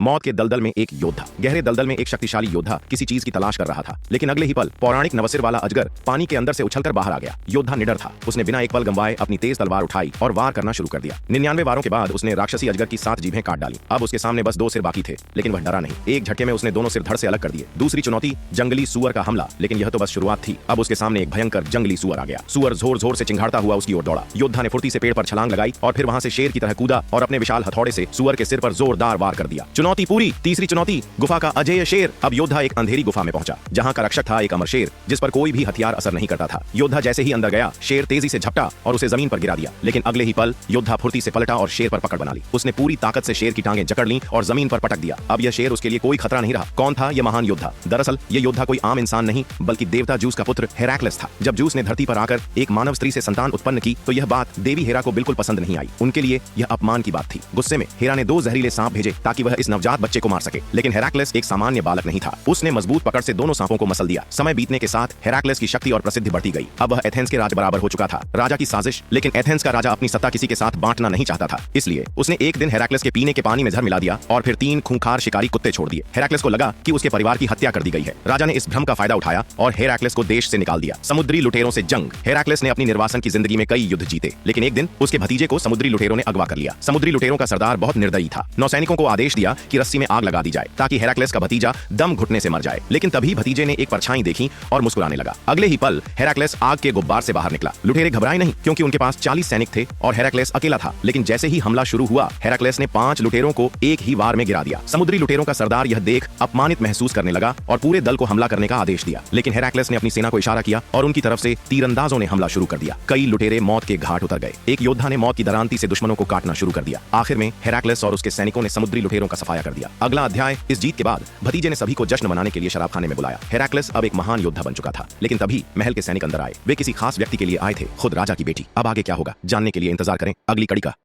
मौत के दलदल में एक योद्धा, गहरे दलदल में एक शक्तिशाली योद्धा किसी चीज की तलाश कर रहा था, लेकिन अगले ही पल पौराणिक नवसिर वाला अजगर पानी के अंदर से उछलकर बाहर आ गया। योद्धा निडर था, उसने बिना एक पल गंवाए अपनी तेज तलवार उठाई और वार करना शुरू कर दिया। 99 वारों के बाद उसने राक्षसी अजगर की 7 जीभें काट डाली। अब उसके सामने बस 2 सिर बाकी थे, लेकिन वह डरा नहीं। एक झटके में उसने दोनों सिर धड़ से अलग कर दिए। दूसरी चुनौती जंगली सुअर का हमला, लेकिन यह तो बस शुरुआत थी। अब उसके सामने एक भयंकर जंगली सुअर आ गया। सुअर जोर जोर से चिंघाड़ता हुआ उसकी ओर दौड़ा। योद्धा ने फुर्ती से पेड़ पर छलांग लगाई और फिर वहां से शेर की तरह कूदा और अपने विशाल हथौड़े से सुअर के सिर पर जोरदार वार कर दिया। चुनौती पूरी। तीसरी चुनौती गुफा का अजेय शेर। अब योद्धा एक अंधेरी गुफा में पहुंचा, जहां का रक्षक था एक अमर शेर जिस पर कोई भी हथियार असर नहीं करता था। योद्धा जैसे ही अंदर गया, शेर तेजी से झपटा और उसे जमीन पर गिरा दिया, लेकिन अगले ही पल योद्धा फुर्ती से पलटा और शेर पर पकड़ बना ली। उसने पूरी ताकत से शेर की टांगें जकड़ ली और जमीन पर पटक दिया। अब यह शेर उसके लिए कोई खतरा नहीं रहा। कौन था यह महान योद्धा? दरअसल यह योद्धा कोई आम इंसान नहीं, बल्कि देवता जूस का पुत्र हेराक्लिस था। जब जूस ने धरती पर आकर एक मानव स्त्री से संतान उत्पन्न की, तो यह बात देवी हेरा को बिल्कुल पसंद नहीं आई। उनके लिए यह अपमान की बात थी। गुस्से में हेरा ने 2 जहरीले सांप भेजे ताकि वह इस नवजात बच्चे को मार सके, लेकिन हेराक्लिस एक सामान्य बालक नहीं था। उसने मजबूत पकड़ से दोनों सांपों को मसल दिया। समय बीतने के साथ हेराक्लिस की शक्ति और प्रसिद्धि बढ़ती गई। अब वह एथेंस के राज बराबर हो चुका था। राजा की साजिश, लेकिन एथेंस का राजा अपनी सत्ता किसी के साथ बांटना नहीं चाहता था। इसलिए उसने एक दिन हेराक्लिस के पीने के पानी में जहर मिला दिया और फिर 3 खूंखार शिकारी कुत्ते छोड़ दिए। हेराक्लिस को लगा कि उसके परिवार की हत्या कर दी गई है। राजा ने इस भ्रम का फायदा उठाया और हेराक्लिस को देश से निकाल दिया। समुद्री लुटेरों से जंग। हेराक्लिस ने अपनी निर्वासन की जिंदगी में कई युद्ध जीते, लेकिन एक दिन उसके भतीजे को समुद्री लुटेरों ने अगवा कर लिया। समुद्री लुटेरों का सरदार बहुत निर्दयी था। नौसैनिकों को आदेश दिया कि रस्सी में आग लगा दी जाए ताकि हेराक्लिस का भतीजा दम घुटने से मर जाए, लेकिन तभी भतीजे ने एक परछाई देखी और मुस्कुराने लगा। अगले ही पल हेराक्लिस आग के गुब्बार से बाहर निकला। लुटेरे घबराए नहीं, क्योंकि उनके पास 40 सैनिक थे और हेराक्लिस अकेला था। लेकिन जैसे ही हमला शुरू हुआ, हेराक्लिस ने 5 लुटेरों को एक ही वार में गिरा दिया। समुद्री लुटेरों का सरदार यह देख अपमानित महसूस करने लगा और पूरे दल को हमला करने का आदेश दिया, लेकिन हेराक्लिस ने अपनी सेना को इशारा किया और उनकी तरफ से तीरंदाजों ने हमला शुरू कर दिया। कई लुटेरे मौत के घाट उतर गए। एक योद्धा ने मौत की दरांती से दुश्मनों को काटना शुरू कर दिया। आखिर में हेराक्लिस और उसके सैनिकों ने समुद्री लुटेरों का सफाया कर दिया। अगला अध्याय। इस जीत के बाद भतीजे ने सभी को जश्न मनाने के लिए शराब खाने में बुलाया। हेराक्लिस अब एक महान योद्धा बन चुका था, लेकिन तभी महल के सैनिक अंदर आए। वे किसी खास व्यक्ति के लिए आए थे, खुद राजा की बेटी। अब आगे क्या होगा जानने के लिए इंतजार करें अगली कड़ी का।